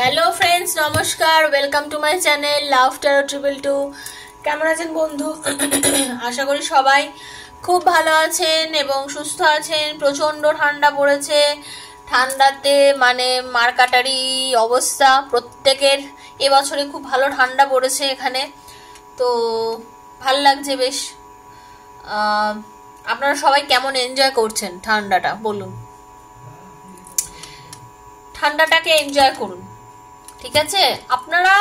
Hello friends, নমস্কার। Welcome to my channel love taro 222। কেমন আছেন বন্ধু? আশা করি সবাই খুব ভালো আছেন এবং সুস্থ আছেন। প্রচণ্ড ঠান্ডা পড়েছে। ঠান্ডাতে মানে মারকাটারি অবস্থা প্রত্যেকের। এবছরে খুব ভালো ঠান্ডা পড়েছে এখানে, তো ভাল লাগছে বেশ। আপনারা সবাই কেমন এনজয় করছেন ঠান্ডাটা বলুন। ঠান্ডাটাকে এনজয় করুন, ঠিক আছে? আপনারা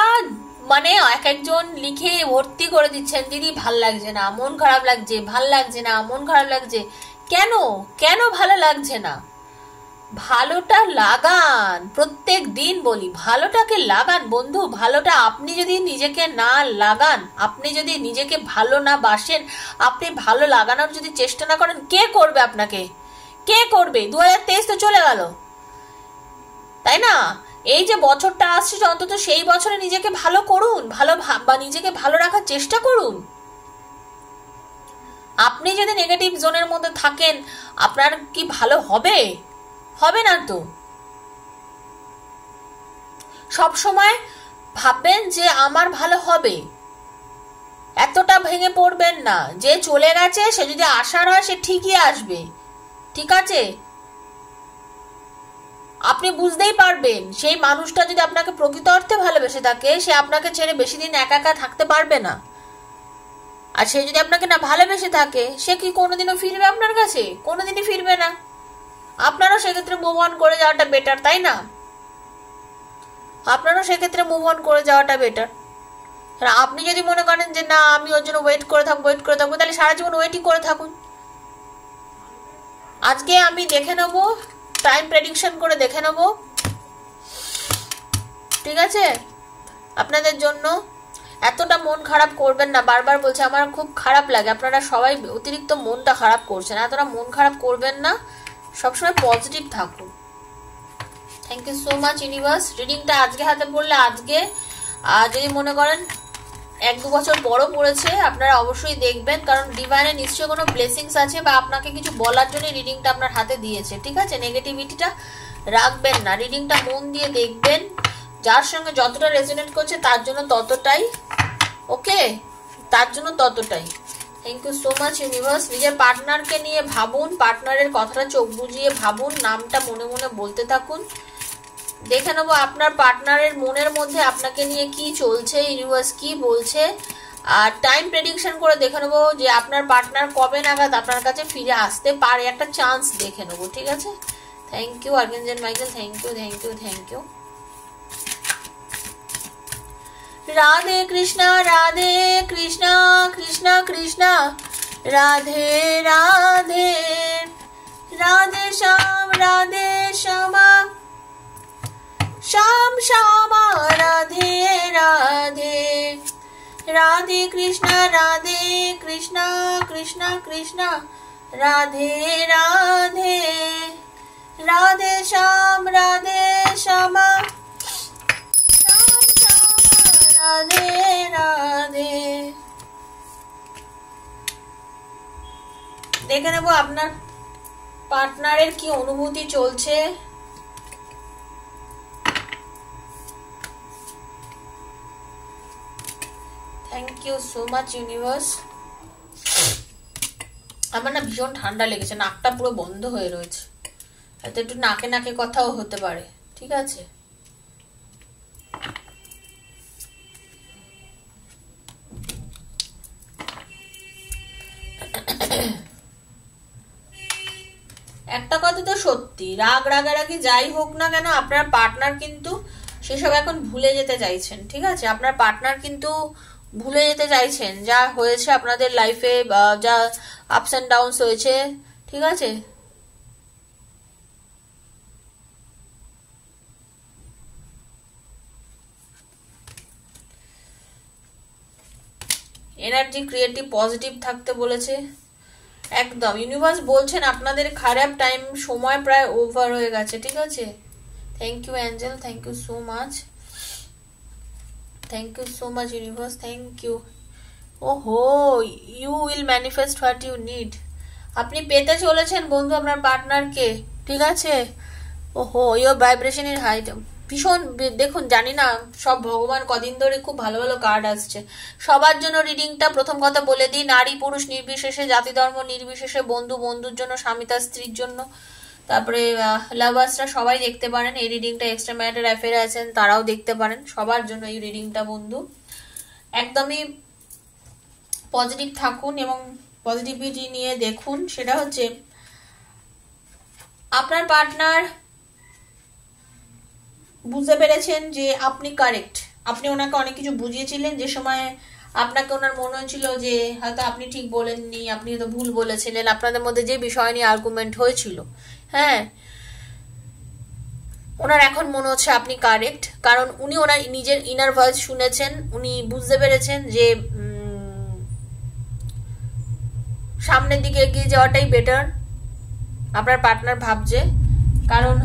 মানে এক একজন লিখে ভর্তি করে দিচ্ছেন, দিদি ভাল লাগছে না, মন খারাপ লাগছে, ভাল লাগছে না, মন খারাপ লাগছে। কেন কেন ভালো লাগছে না? ভালোটা লাগান। প্রত্যেক দিন বলি ভালোটাকে লাগান বন্ধু। ভালোটা আপনি যদি নিজেকে না লাগান, আপনি যদি নিজেকে ভালো না বাসেন, আপনি ভালো লাগানোর যদি চেষ্টা না করেন, কে করবে আপনাকে? কে করবে? 2023 তো চলে গেল, তাই না? এই যে বছরটা আসছে, অন্তত সেই বছরে নিজেকে ভালো করুন, ভালো বা নিজেকে ভালো রাখার চেষ্টা করুন। আপনি যদি নেগেটিভ জোনের মধ্যে থাকেন, আপনার কি ভালো হবে? হবে না তো। সব সময় ভাববেন যে আমার ভালো হবে, এতটা ভেঙে পড়বেন না। যে চলে গেছে সে যদি আসার হয়, সে ঠিকই আসবে, ঠিক আছে? আপনি বুঝতেই পারবেন সেই মানুষটা যদি আপনাকে প্রকৃত অর্থে ভালোবেসে থাকে, সে আপনাকে ছেড়ে বেশি দিন একা একা থাকতে পারবে না। আর সে যদি আপনাকে না ভালোবেসে থাকে, সে কি কোনোদিনও ফিরবে আপনার কাছে? কোনোদিনই ফিরবে না। আপনারও সেক্ষেত্রে মুভ অন করে যাওয়াটা বেটার, তাই না? আপনারও সেক্ষেত্রে মুভ অন করে যাওয়াটা বেটার। আপনি যদি মনে করেন যে না আমি ওর জন্য ওয়েট করে থাকবো, তাহলে সারা জীবন ওয়েটই করে থাকুন। আজকে আমি দেখে নেবো, টাইম প্রেডিকশন করে দেখে নেব, ঠিক আছে? আপনাদের জন্য এতটা মন খারাপ করবেন না। বারবার বলছে আমার খুব খারাপ লাগে, আপনারা সবাই অতিরিক্ত মনটা খারাপ করছেন। এতটা মন খারাপ করবেন না, সবসময় পজিটিভ থাকুন। Thank you so much universe. রিডিংটা আজকে হাতে পড়লে আজকে, আর যদি মনে করেন 1-2 বছর বড় পড়েছে, আপনারা অবশ্যই দেখবেন, কারণ ডিভাইনে নিশ্চয়ই কোনো ব্লেসিংস আছে বা আপনাকে কিছু বলার জন্য রিডিংটা আপনার হাতে দিয়েছে, ঠিক আছে? নেগেটিভিটিটা রাখবেন না, রিডিংটা মন দিয়ে দেখবেন। যার সঙ্গে যতটা রেজোনেট করছে তার জন্য ততটাই, ওকে? তার জন্য ততটাই। Thank you so much universe. নিজের পার্টনারকে নিয়ে ভাবুন, পার্টনারের কথাটা চোখ বুজিয়ে ভাবুন, নামটা মনে মনে বলতে থাকুন। দেখে নেবো আপনার পার্টনারের মনের মধ্যে আপনাকে নিয়ে কি চলছে, ইউনিভার্স কি বলছে। আর টাইম প্রেডিকশন করে দেখে নেবো যে আপনার পার্টনার কবে নাগাদ আপনার কাছে ফিরে আসতে পারে, একটা চান্স দেখে নেবো, ঠিক আছে? Thank you archangel Michael, thank you thank you thank you. Radhe Krishna Radhe Krishna Krishna Krishna Radhe Radhe, Radhe Shyam Shyama Shyam Shyama Radhe Radhe, Radhe Krishna Krishna Krishna Radhe Radhe, Radhe Shyam Shyama Shyam Shyama Radhe Radhe. দেখে নেবো আপনার পার্টনারের কি অনুভূতি চলছে। Thank you so much universe. আমার না ভীষণ ঠান্ডা লেগেছে, নাকটা পুরো বন্ধ হয়ে রয়েছে, এতে একটু নাকে নাকে কথাও হতে পারে, ঠিক আছে? একটা কথা তো সত্যি, রাগারাগি যাই হোক না কেন, আপনার পার্টনার কিন্তু সেসব এখন ভুলে যেতে চাইছেন, ঠিক আছে? আপনার পার্টনার কিন্তু ভুলে যেতে চাইছেন যা হয়েছে আপনাদের লাইফে, যা আপস অ্যান্ড ডাউনস হয়েছে, ঠিক আছে? এনার্জি ক্রিয়েটিভ পজিটিভ থাকতে বলেছে একদম। ইউনিভার্স বলছেন আপনাদের খারাপ টাইম সময় প্রায় ওভার হয়ে গেছে, ঠিক আছে? Thank you angel, thank you so much, thank you so much universe, thank you. ওহো, you will manifest what you need. আপনি পেতে চলেছেন বন্ধু আপনার পার্টনারকে, ঠিক আছে? ওহো, ইউর ভাইব্রেশন ইজ হাই। ভীষণ দেখুন, জানি না সব ভগবান কদিন ধরে খুব ভালো ভালো কার্ড আসছে সবার জন্য। রিডিংটা প্রথম কথা বলে দিই, নারী পুরুষ নির্বিশেষে, জাতি ধর্ম নির্বিশেষে, বন্ধু বন্ধুর জন্য, স্বামী তার স্ত্রীর জন্য, তারপরে লাভার্সরা সবাই দেখতে পারেন এই রিডিংটা। এক্সট্রা ম্যারিটাল অ্যাফেয়ারে আছেন তারাও দেখতে পারেন, সবার জন্য এই রিডিংটা বন্ধু। একদমই পজিটিভ থাকুন এবং পজিটিভিটি নিয়ে দেখুন। সেটা হচ্ছে আপনার পার্টনার বুঝতে পেরেছেন যে আপনি কারেক্ট। আপনি ওনাকে অনেক কিছু বুঝিয়েছিলেন যে সময় আপনাকে ওনার মনে হয়েছিল যে হয়তো আপনি ঠিক বলেননি, আপনি হয়তো ভুল বলেছিলেন, আপনাদের মধ্যে যে বিষয় নিয়ে আর্গুমেন্ট হয়েছিল, হ্যাঁ, ওনার এখন মনে হচ্ছে আপনি কারেক্ট। কারণ উনি ওনার নিজের ইনার ভয়েস শুনেছেন, উনি বুঝতে পেরেছেন যে সামনের দিকে এগিয়ে যাওয়াটাই বেটার আপনার পার্টনার ভাবছে। কারণ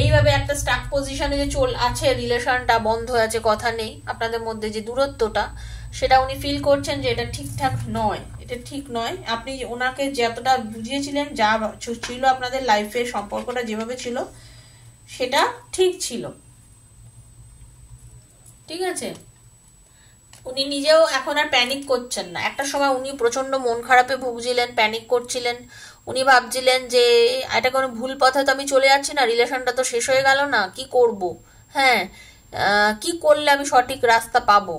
এইভাবে একটা স্টাক পজিশনে যে আছে, রিলেশনটা বন্ধ হয়ে আছে, কথা নেই, আপনাদের মধ্যে যে দূরত্বটা সেটা উনি ফিল করছেন যে এটা ঠিকঠাক নয়, এটা ঠিক নয়। আপনি ওনাকে যতটা বুঝিয়েছিলেন, যা ছিল আপনাদের লাইফে সম্পর্কটা যেভাবে ছিল সেটা ঠিক ছিল, ঠিক আছে। উনি নিজেও এখন আর প্যানিক করছেন না। একটা সময় উনি প্রচন্ড মন খারাপে ভুগছিলেন, প্যানিক করছিলেন, উনি ভাবছিলেন যে এটা কোনো ভুল পথে তো আমি চলে যাচ্ছি না, রিলেশনটা তো শেষ হয়ে গেল না, কি করব, হ্যাঁ, কি করলে আমি সঠিক রাস্তা পাবো,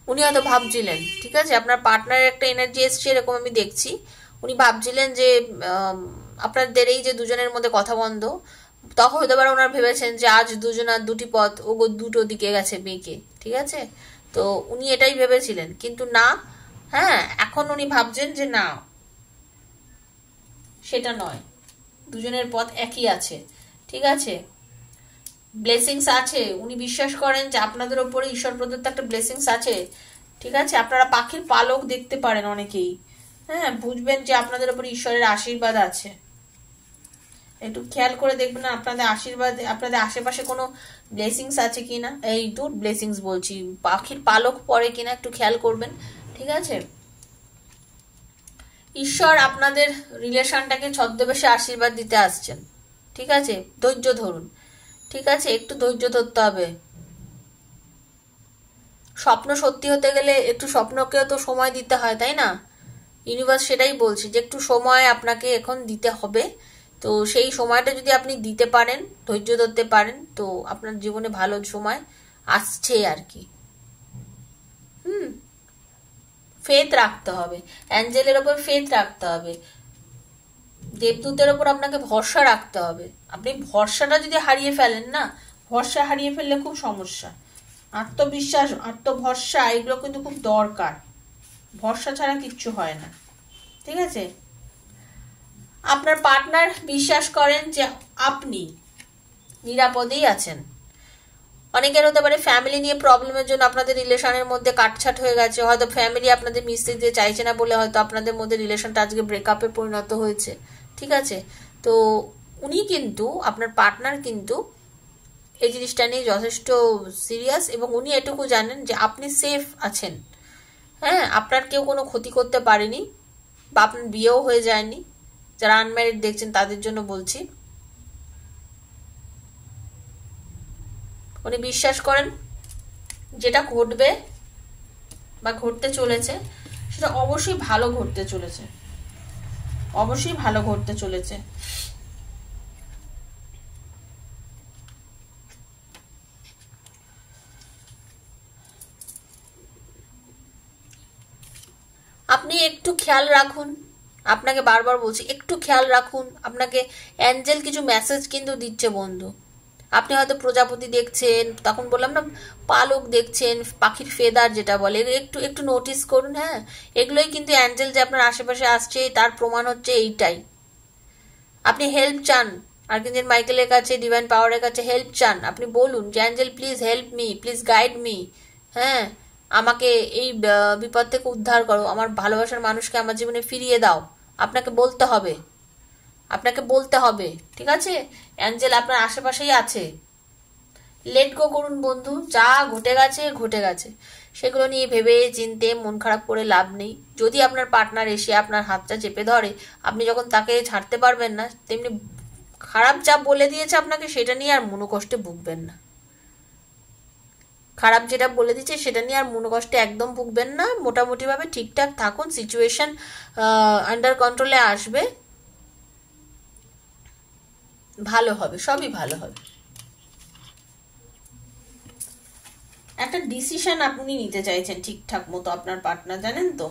উনি হয়তো ভাবছিলেন, ঠিক আছে। আপনার পার্টনারের একটা এনার্জি এসছে এরকম আমি দেখছি। উনি ভাবছিলেন যে আপনাদের এই যে দুজনের মধ্যে কথা বন্ধ, তখন হতে পারে ওনার ভেবেছেন যে আজ দুজনার দুটি পথ ও দুটো দিকে গেছে বেঁকে, ঠিক আছে। তো উনি এটাই ভেবেছিলেন, কিন্তু না, হ্যাঁ, এখন উনি ভাবছেন যে না, সেটা নয়, দুজনের পথ একই আছে, ঠিক আছে। ব্লেসিংস আছে, উনি বিশ্বাস করেন যে আপনাদের ওপরে ঈশ্বর প্রদত্ত একটা ব্লেসিংস আছে, ঠিক আছে। আপনারা পাখির পালক দেখতে পারেন অনেকেই, হ্যাঁ, বুঝবেন যে আপনাদের ওপরে ঈশ্বরের আশীর্বাদ আছে। একটু খেয়াল করে দেখবেন না আপনাদের আশীর্বাদ, আপনাদের আশেপাশে কোনো ব্লেসিংস আছে কিনা, এই দুট ব্লেসিংস বলছি, পাখির পালক পড়ে কিনা একটু খেয়াল করবেন, ঠিক আছে। ঈশ্বর আপনাদের রিলেশনটাকে ছদ্মবেশে আশীর্বাদ দিতে আসছেন, ঠিক আছে। ধৈর্য ধরুন, ঠিক আছে, একটু ধৈর্য ধরতে হবে। স্বপ্ন সত্যি হতে গেলে একটু স্বপ্নকেও তো সময় দিতে হয়, তাই না। ইউনিভার্স সেটাই বলছে যে একটু সময় আপনাকে এখন দিতে হবে। তো সেই সময়টা যদি আপনি দিতে পারেন, ধৈর্য ধরতে পারেন, তো আপনার জীবনে ভালো সময় আসছে আর কি। ফেথ রাখতে হবে, অ্যাঞ্জেলের ওপর ফেথ রাখতে হবে, দেবদূতের ওপর আপনাকে ভরসা রাখতে হবে। আপনি ভরসাটা যদি হারিয়ে ফেলেন না, ভরসা হারিয়ে ফেললে খুব সমস্যা। আত্মবিশ্বাস, আত্মভরসা এগুলো কিন্তু খুব দরকার, ভরসা ছাড়া কিচ্ছু হয় না, ঠিক আছে। আপনার পার্টনার বিশ্বাস করেন যে আপনি নিরাপদেই আছেন। অনেকের হতে পারে ফ্যামিলি নিয়ে প্রবলেমের জন্য আপনাদের রিলেশনের মধ্যে কাটছাট হয়ে গেছে, হয়তো ফ্যামিলি আপনাদের মিশতে দিতে চাইছে না বলে হয়তো আপনাদের মধ্যে রিলেশনটা আজকে ব্রেকআপে পরিণত হয়েছে, ঠিক আছে। তো উনি কিন্তু, আপনার পার্টনার কিন্তু এই জিনিসটা নিয়ে যথেষ্ট সিরিয়াস, এবং উনি এটুকু জানেন যে আপনি সেফ আছেন, হ্যাঁ, আপনার কেউ কোনো ক্ষতি করতে পারেনি, বা আপনার বিয়েও হয়ে যায়নি। যারা আনম্যারিড দেখছেন তাদের জন্য বলছি, উনি বিশ্বাস করেন যেটা ঘটবে বা ঘটতে চলেছে সেটা অবশ্যই ভালো ঘটতে চলেছে, অবশ্যই ভালো ঘটতে চলেছে। আপনি একটু খেয়াল রাখুন, আপনাকে বারবার বলছি একটু খেয়াল রাখুন। আপনাকে অ্যাঞ্জেল কিছু মেসেজ কিন্তু দিচ্ছে বন্ধু। আপনি হয়তো প্রজাপতি দেখছেন, তখন বললাম না পালক দেখছেন, পাখির ফেদার যেটা বলে, একটু একটু নোটিস করুন, হ্যাঁ, এগুলোই কিন্তু অ্যাঞ্জেল যে আপনার আশেপাশে আসছে তার প্রমাণ হচ্ছে এইটাই। আপনি হেল্প চান, আর্কএঞ্জেল মাইকেলের কাছে, ডিভাইন পাওয়ারের কাছে হেল্প চান, আপনি বলুন যে Angel please help me, please guide me, হ্যাঁ, আমাকে এই বিপদ থেকে উদ্ধার করো, আমার ভালোবাসার মানুষকে আমার জীবনে ফিরিয়ে দাও। আপনাকে বলতে হবে, আপনাকে বলতে হবে, ঠিক আছে। অ্যাঞ্জেল আপনার আশেপাশেই আছে। লেট গো করুন বন্ধু, যা ঘটে গেছে ঘটে গেছে, সেগুলো নিয়ে ভেবে চিনতে মন খারাপ করে লাভ নেই। যদি আপনার পার্টনার এসে আপনার হাতটা চেপে ধরে, আপনি যখন তাকে ছাড়তে পারবেন না, তেমনি খারাপ যা বলে দিয়েছে আপনাকে সেটা নিয়ে আর মনোকষ্টে ভুগবেন না, খারাপ যেটা বলে দিচ্ছে সেটা নিয়ে আর মনোকষ্টে একদম ভুগবেন না। মোটামুটিভাবে ঠিকঠাক থাকুন, সিচুয়েশন আন্ডার কন্ট্রোলে আসবে, ভালো হবে, সবই ভালো হবে। একটা ডিসিশন আপনি নিতে চাইছেন ঠিকঠাক মতো, আপনার পার্টনার জানেন তো,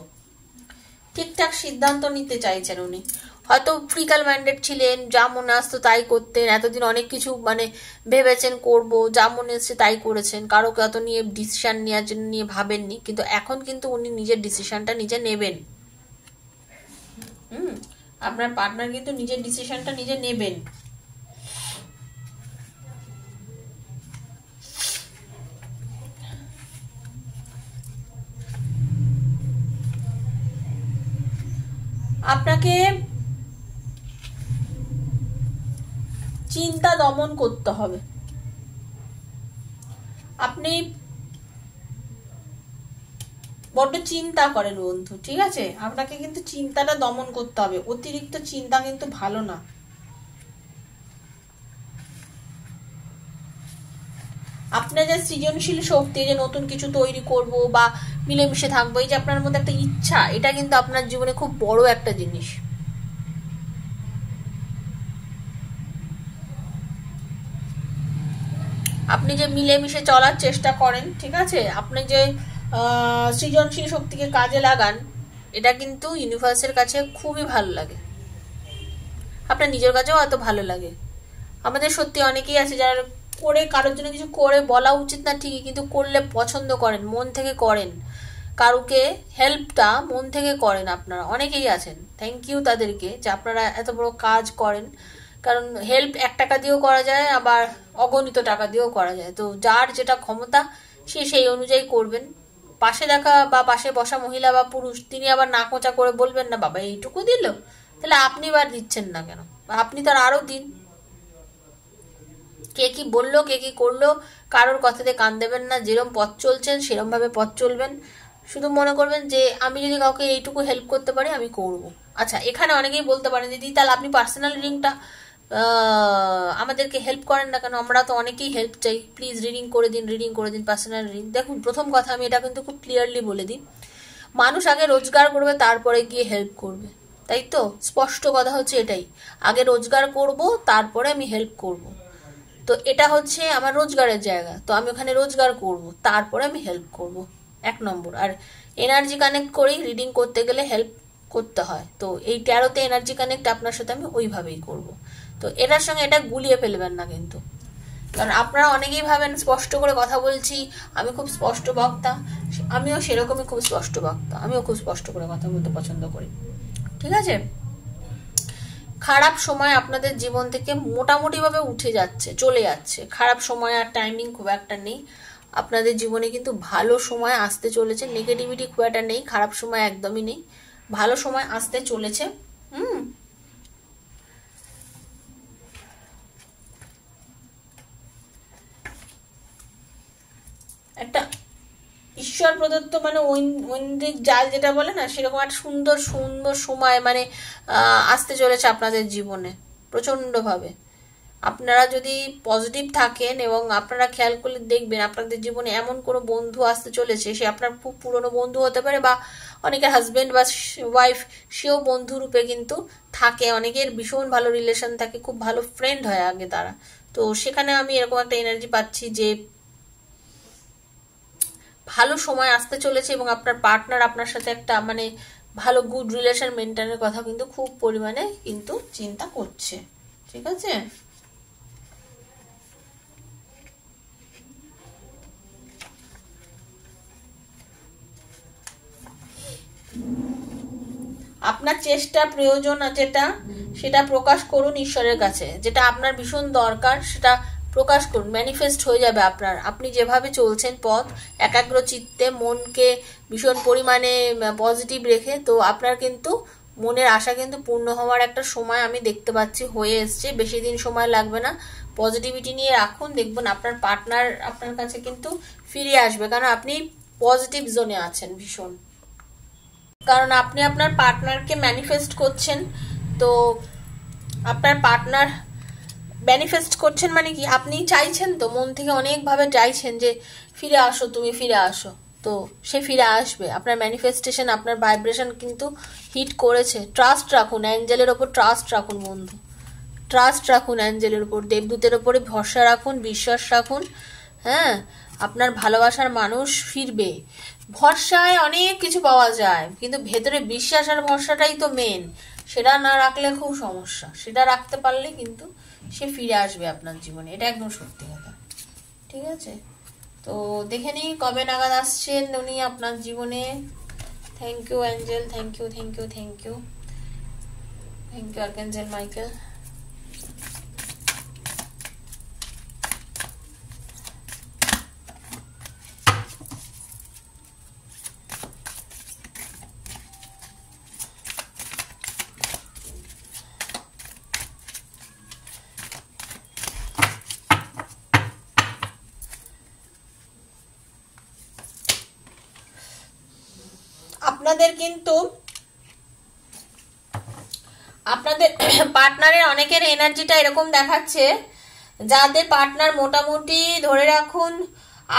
ঠিকঠাক সিদ্ধান্ত নিতে চাইছেন উনি। হয়তো ফ্রিকাল মাইন্ডেড ছিলেন, যা মনে আসতো তাই করতেন, এতদিন অনেক কিছু মানে ভেবেছেন করব, যা মনে এসছে তাই করেছেন, কারো কত নিয়ে ডিসিশন নেওয়ার জন্য নিয়ে ভাবেননি, কিন্তু এখন কিন্তু উনি নিজের ডিসিশনটা নিজে নেবেন। আপনার পার্টনার কিন্তু নিজের ডিসিশনটা নিজে নেবেন। আপনাকে চিন্তা দমন করতে হবে। আপনি বড্ড চিন্তা করেন বন্ধু, ঠিক আছে? আপনাকে কিন্তু চিন্তাটা দমন করতে হবে, অতিরিক্ত চিন্তা কিন্তু ভালো না। আপনার যে সৃজনশীল শক্তি, যে নতুন কিছু তৈরি করব বা মিলেমিশে থাকবো, এই যে আপনার মধ্যে একটা ইচ্ছা, এটা কিন্তু আপনার জীবনে খুব বড় একটা জিনিস। আপনি যে মিলেমিশে চলার চেষ্টা করেন, ঠিক আছে, আপনি যে সৃজনশীল শক্তিকে কাজে লাগান, এটা কিন্তু ইউনিভার্সের কাছে খুবই ভালো লাগে, আপনার নিজের কাছেও এত ভালো লাগে। আমাদের সত্যি অনেকেই আছে যারা করে, কারোর জন্য কিছু করে বলা উচিত না ঠিকই, কিন্তু করলে পছন্দ করেন, মন থেকে করেন, কারুকে হেল্পটা মন থেকে করেন, আপনারা অনেকেই আছেন। থ্যাংক ইউ তাদেরকে যে আপনারা এত বড় কাজ করেন, কারণ হেল্প 1 টাকা দিয়েও করা যায়, আবার অগণিত টাকা দিয়েও করা যায়। তো যার যেটা ক্ষমতা সে সেই অনুযায়ী করবেন। পাশে দেখা বা পাশে বসা মহিলা বা পুরুষ, তিনি আবার নাকোচা করে বলবেন না বাবা এইটুকু দিল, তাহলে আপনি বার দিচ্ছেন না কেন? আপনি তার আরো দিন। কে কি বললো, কে কি করলো, কারোর কথাতে কান দেবেন না। যেরকম পথ চলছেন সেরকম ভাবে পথ চলবেন। শুধু মনে করবেন যে আমি যদি কাউকে এইটুকু হেল্প করতে পারি আমি করব। আচ্ছা, এখানে অনেকেই বলতে পারেন দিদি তাহলে আপনি পার্সোনাল রিডিংটা আমাদেরকে হেল্প করেন না কেন? আমরা তো অনেকেই হেল্প চাই, প্লিজ রিডিং করে দিন, রিডিং করে দিন, পার্সোনাল রিডিং। দেখুন, প্রথম কথা আমি এটা কিন্তু খুব ক্লিয়ারলি বলে দিই, মানুষ আগে রোজগার করবে তারপরে গিয়ে হেল্প করবে, তাই তো? স্পষ্ট কথা হচ্ছে এটাই, আগে রোজগার করব তারপরে আমি হেল্প করব। তো এটা হচ্ছে আমার রোজগারের জায়গা, তো আমি ওখানে রোজগার করব, তারপরে আমি হেল্প করব, 1 নম্বর। আর এনার্জি কানেক্ট করেই রিডিং করতে গেলে হেল্প করতে হয়, তো এই 13তে এনার্জি কানেক্ট আপনার সাথে আমি ওইভাবেই করব। তো এটার সঙ্গে এটা গুলিয়ে ফেলবেন না কিন্তু, কারণ আপনারা অনেকেই ভাবেন স্পষ্ট করে কথা বলছি, আমি খুব স্পষ্ট বক্তা। আমিও সেরকমই খুব স্পষ্ট বক্তা, আমিও খুব স্পষ্ট করে কথা বলতে পছন্দ করি, ঠিক আছে? খারাপ সময় আপনাদের জীবন থেকে মোটামুটিভাবে উঠে যাচ্ছে, চলে যাচ্ছে। খারাপ সময় আর টাইমিং খুব একটা নেই আপনাদের জীবনে, কিন্তু ভালো সময় আসতে চলেছে। নেগেটিভিটি খুব একটা নেই, খারাপ সময় একদমই নেই, ভালো সময় আসতে চলেছে। একটা ঈশ্বর প্রদত্ত মানে ঐন্দ্রিক জাল যেটা বলে না, সেরকম একটা সুন্দর সুন্দর সময় মানে আসতে চলেছে আপনাদের জীবনে প্রচন্ডভাবে। আপনারা যদি পজিটিভ থাকেন এবং আপনারা খেয়াল করলে দেখবেন আপনাদের জীবনে এমন কোনো বন্ধু আসতে চলেছে, সে আপনার খুব পুরনো বন্ধু হতে পারে, বা অনেকের হাজবেন্ড বা ওয়াইফ সেও বন্ধু রূপে কিন্তু থাকে, অনেকের ভীষণ ভালো রিলেশন থাকে, খুব ভালো ফ্রেন্ড হয় আগে তারা। তো সেখানে আমি এরকম একটা এনার্জি পাচ্ছি যে ভালো সময় আসতে চলেছে, এবং আপনার পার্টনার আপনার সাথে একটা মানে ভালো গুড রিলেশন মেনটেনের কথা কিন্তু খুব পরিমাণে কিন্তু চিন্তা করছে, ঠিক আছে? আপনার চেষ্টা প্রয়োজন যেটা, সেটা প্রকাশ করুন ঈশ্বরের কাছে, যেটা আপনার ভীষণ দরকার সেটা প্রকাশ করুন, ম্যানিফেস্ট হয়ে যাবে আপনার। আপনি যেভাবে চলছেন পথ, একাগ্র চিত্তে মনকে ভীষণ পরিমাণে পজিটিভ রেখে, তো আপনার কিন্তু মনের আশা কিন্তু পূর্ণ হওয়ার একটা সময় আমি দেখতে পাচ্ছি হয়ে এসছে, বেশি দিন সময় লাগবে না। পজিটিভিটি নিয়ে রাখুন, দেখবেন আপনার পার্টনার আপনার কাছে কিন্তু ফিরে আসবে, কারণ আপনি পজিটিভ জোনে আছেন ভীষণ, কারণ আপনি আপনার পার্টনারকে ম্যানিফেস্ট করছেন। তো আপনার পার্টনার ম্যানিফেস্ট করছেন মানে কি, আপনি চাইছেন তো মন থেকে অনেকভাবে চাইছেন যে ফিরে আসো, তুমি ফিরে আসো, তো সে ফিরে আসবে। আপনার ম্যানিফেস্টেশন, আপনার ভাইব্রেশন কিন্তু হিট করেছে। ট্রাস্ট রাখুন, অ্যাঞ্জেলের ওপর ট্রাস্ট রাখুন বন্ধু, ট্রাস্ট রাখুন অ্যাঞ্জেলের ওপর, দেবদূতের ওপরে ভরসা রাখুন, বিশ্বাস রাখুন। হ্যাঁ, আপনার ভালোবাসার মানুষ ফিরবে। ভরসায় অনেক কিছু পাওয়া যায়, কিন্তু ভেতরে বিশ্বাস আর ভরসাটাই তো মেন। সেটা না রাখলে খুব সমস্যা, সেটা রাখতে পারলে কিন্তু সে ফিরে আসবে আপনার জীবনে, এটা একদম সত্যি কথা। ঠিক আছে, তো দেখে নিই কবে নাগাদ আসছেন উনি আপনার জীবনে। Thank you angel, thank you, thank you, thank you, thank you archangel Michael. আপনাদের কিন্তু আপনাদের পার্টনারের অনেকের এনার্জিটা এরকম দেখাচ্ছে, যাদের পার্টনার মোটামুটি ধরে রাখুন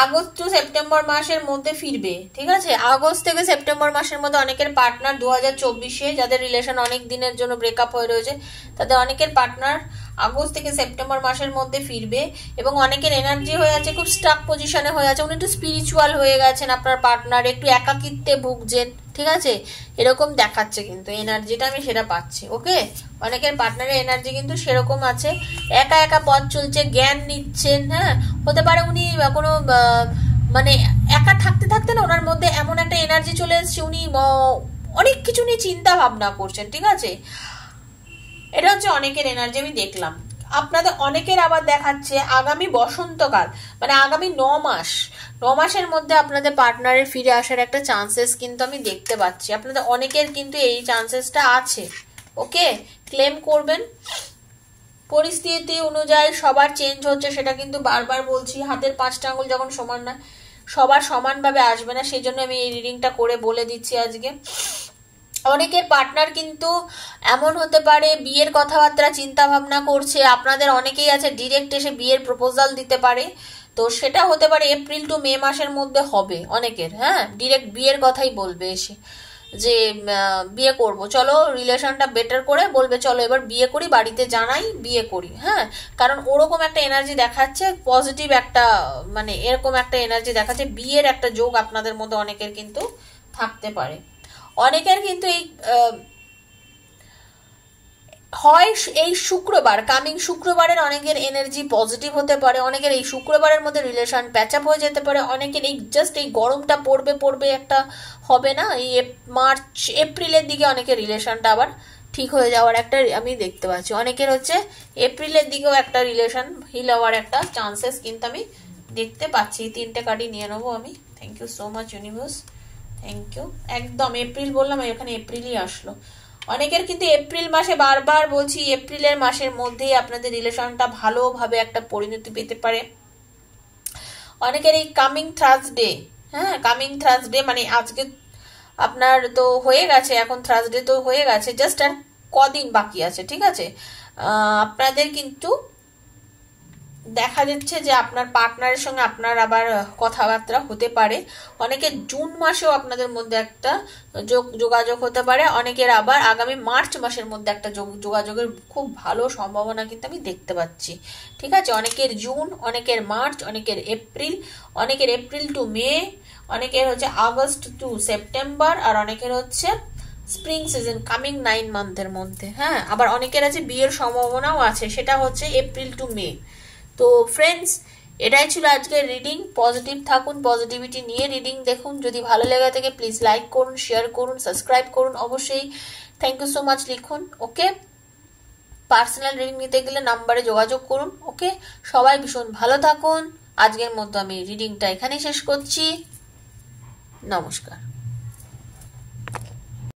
আগস্ট টু সেপ্টেম্বর মাসের মধ্যে ফিরবে। ঠিক আছে, আগস্ট থেকে সেপ্টেম্বর মাসের মধ্যে অনেকের পার্টনার 2024-এ, যাদের রিলেশন অনেক দিনের জন্য ব্রেকআপ হয়ে রয়েছে, তাদের অনেকের পার্টনার আগস্ট থেকে সেপ্টেম্বর মাসের মধ্যে ফিরবে। এবং অনেকের এনার্জি হয়ে আছে খুব স্টাক পজিশনে হয়ে আছে, উনি একটু স্পিরিচুয়াল হয়ে গেছেন, আপনার পার্টনার একটু একাকিত্বে ভুগছেন। ঠিক আছে, এরকম দেখাচ্ছে কিন্তু এনার্জিটা আমি সেটা পাচ্ছি। ওকে, অনেকের পার্টনারের এনার্জি কিন্তু সেরকম আছে, একা একা পথ চলছে, জ্ঞান নিচ্ছেন। হ্যাঁ, হতে পারে উনি কোনো মানে একা থাকতে থাকতে না ওনার মধ্যে এমন একটা এনার্জি চলে এসেছে, উনি অনেক কিছু নিয়ে চিন্তা ভাবনা করছেন। ঠিক আছে, এটা হচ্ছে অনেকের এনার্জি আমি দেখলাম। আপনাদের অনেকের আবার দেখাচ্ছে আগামী বসন্তকাল, মানে আগামী 9 মাসের মধ্যে আপনাদের পার্টনারের ফিরে আসার একটা চান্সেস কিন্তু আমি দেখতে পাচ্ছি। আপনাদের অনেকের কিন্তু এই চান্সেসটা আছে। ওকে, ক্লেম করবেন। পরিস্থিতি অনুযায়ী সবার চেঞ্জ হচ্ছে, সেটা কিন্তু বারবার বলছি। হাতের 5টা আঙুল যখন সমান না, সবার সমানভাবে আসবে না, সেই জন্য আমি এই রিডিংটা করে বলে দিচ্ছি আজকে। অনেকের পার্টনার কিন্তু এমন হতে পারে বিয়ের কথাবার্তা চিন্তা ভাবনা করছে, আপনাদের অনেকেই আছে ডিরেক্ট এসে বিয়ের প্রপোজাল দিতে পারে, তো সেটা হতে পারে এপ্রিল টু মে মাসের মধ্যে হবে অনেকের। হ্যাঁ, ডিরেক্ট বিয়ের কথাই বলবে এসে, যে বিয়ে করব, চলো রিলেশনটা বেটার করে বলবে, চলো এবার বিয়ে করি, বাড়িতে জানাই বিয়ে করি। হ্যাঁ, কারণ ওরকম একটা এনার্জি দেখাচ্ছে, পজিটিভ একটা, মানে এরকম একটা এনার্জি দেখাচ্ছে, বিয়ের একটা যোগ আপনাদের মধ্যে অনেকের কিন্তু থাকতে পারে। অনেকের কিন্তু এই হয় এই শুক্রবার, কামিং শুক্রবারের অনেকের এনার্জি পজিটিভ হতে পারে, অনেকের এই শুক্রবারের মধ্যে রিলেশন প্যাচ আপ হয়ে যেতে পারে, অনেকের এই জাস্ট এই গরমটা পড়বে একটা হবে না, এই মার্চ এপ্রিলের দিকে অনেকের রিলেশনটা আবার ঠিক হয়ে যাওয়ার একটা আমি দেখতে পাচ্ছি। অনেকের হচ্ছে এপ্রিলের দিকেও একটা রিলেশন হিল হওয়ার একটা চান্সেস কিন্তু আমি দেখতে পাচ্ছি। 3টে কার্ডই নিয়ে নেবো আমি। Thank you so much universe, thank you. একদম এপ্রিল বললাম, এখানে এপ্রিলই আসলো। অনেকের কিন্তু এপ্রিল মাসে, বারবার বলছি, এপ্রিলের মাসের মধ্যেই আপনাদের রিলেশনটা ভালোভাবে একটা পরিণতি পেতে পারে। অনেকের এই কামিং থার্সডে, হ্যাঁ কামিং থার্সডে মানে আজকে আপনার তো হয়ে গেছে, এখন থার্সডে তো হয়ে গেছে, জাস্ট আর কদিন বাকি আছে। ঠিক আছে, আপনাদের কিন্তু দেখা যাচ্ছে যে আপনার পার্টনারের সঙ্গে আপনার আবার কথাবার্তা হতে পারে। অনেকে জুন মাসেও আপনাদের মধ্যে একটা যোগাযোগ হতে পারে, অনেকের আবার আগামী মার্চ মাসের মধ্যে একটা যোগাযোগের খুব ভালো সম্ভাবনা কিন্তু আমি দেখতে পাচ্ছি। ঠিক আছে, অনেকের জুন, অনেকের মার্চ, অনেকের এপ্রিল টু মে, অনেকের হচ্ছে আগস্ট টু সেপ্টেম্বর, আর অনেকের হচ্ছে স্প্রিং সিজন কামিং 9 মান্থের মধ্যে। হ্যাঁ, আবার অনেকের আছে বিয়ের সম্ভাবনাও আছে, সেটা হচ্ছে এপ্রিল টু মে। তো ফ্রেন্ডস, এটাই ছিল আজকের রিডিং। পজিটিভ থাকুন, পজিটিভিটি নিয়ে রিডিং দেখুন। যদি ভালো লেগে থাকে প্লিজ লাইক করুন, শেয়ার করুন, সাবস্ক্রাইব করুন, অবশ্যই থ্যাংক ইউ সো মাচ লিখুন। ওকে, পার্সোনাল রিডিং নিতে গেলে নাম্বারে যোগাযোগ করুন। ওকে, সবাই ভীষণ ভালো থাকুন। আজকের মতো আমি রিডিংটা এখানেই শেষ করছি। নমস্কার।